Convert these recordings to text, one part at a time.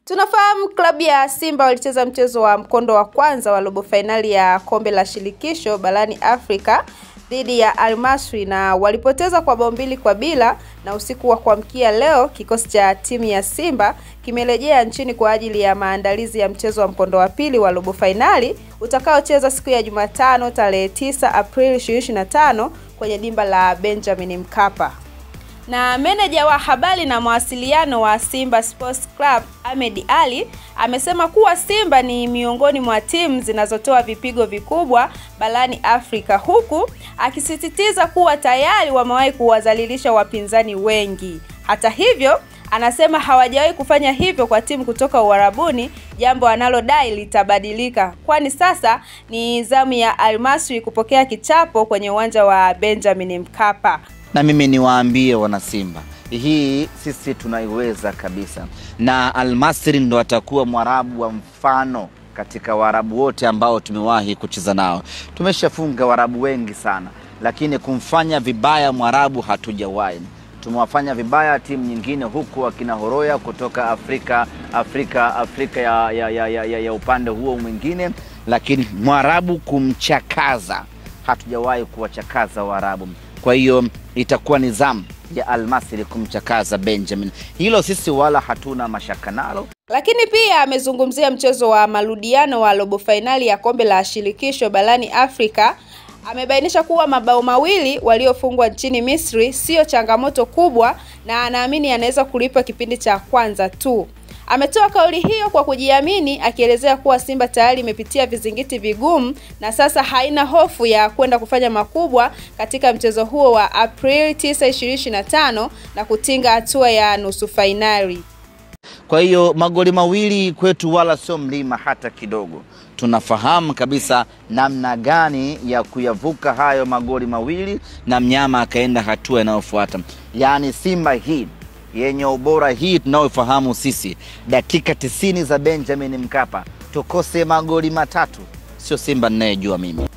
Tunafahamu klabu ya Simba walicheza mchezo wa mkondo wa kwanza wa robo finali ya kombe la shirikisho barani Afrika dhidi ya Al Masry na walipoteza kwa bao 2-0, na usiku wa kuamkia leo kikosi cha timu ya Simba kimerejea nchini kwa ajili ya maandalizi ya mchezo wa mkondo wa pili wa robo finali utakaocheza siku ya Jumatano tarehe 9 Aprili 2025 kwenye dimba la Benjamin Mkapa. Na meneja wa habari na mawasiliano wa Simba Sports Club Ahmed Ali amesema kuwa Simba ni miongoni mwa timu zinazotoa vipigo vikubwa barani Afrika, huku akisisitiza kuwa tayari wamewahi kuwadhalilisha wapinzani wengi. Hata hivyo, anasema hawajawahi kufanya hivyo kwa timu kutoka Uarabuni, jambo analodai litabadilika, kwani sasa ni zamu ya Al Masry kupokea kichapo kwenye uwanja wa Benjamin Mkapa. Na mimi niwaambie wana Simba, hii sisi tunaiweza kabisa, na Al Masry ndo atakuwa Mwarabu wa mfano katika Waarabu wote ambao tumewahi kucheza nao. Tumeshafunga Waarabu wengi sana, lakini kumfanya vibaya Mwarabu hatujawahi. Tumewafanya vibaya timu nyingine huku wakina Horoya kutoka Afrika ya upande huo mwingine, lakini Mwarabu kumchakaza hatujawahi kuwachakaza Waarabu. Kwa hiyo itakuwa nizamu ya Al Masry kumchakaza Benjamin. Hilo sisi wala hatuna mashaka nalo. Lakini pia amezungumzia mchezo wa marudiano wa robo finali ya kombe la shirikisho barani Afrika. Amebainisha kuwa mabao mawili waliofungwa nchini Misri sio changamoto kubwa, na anaamini anaweza kulipa kipindi cha kwanza tu. Ametoa kauli hiyo kwa kujiamini, akielezea kuwa Simba tayari imepitia vizingiti vigumu na sasa haina hofu ya kwenda kufanya makubwa katika mchezo huo wa Aprili 9, 2025 na kutinga hatua ya nusu finali. Kwa hiyo magoli mawili kwetu wala sio mlima hata kidogo. Tunafahamu kabisa namna gani ya kuyavuka hayo magoli mawili na mnyama akaenda hatua inayofuata. Yaani Simba hii yenye ubora hii tunaofahamu sisi, dakika 90 za Benjamin Mkapa tukose magoli matatu, sio Simba ninayejua mimi.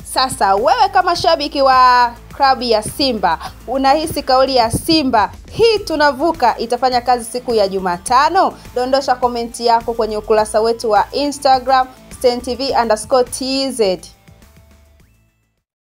Sasa wewe kama shabiki wa klabu ya Simba, unahisi kauli ya Simba hii tunavuka itafanya kazi siku ya Jumatano? Dondosha komenti yako kwenye ukurasa wetu wa Instagram StanTV_TZ.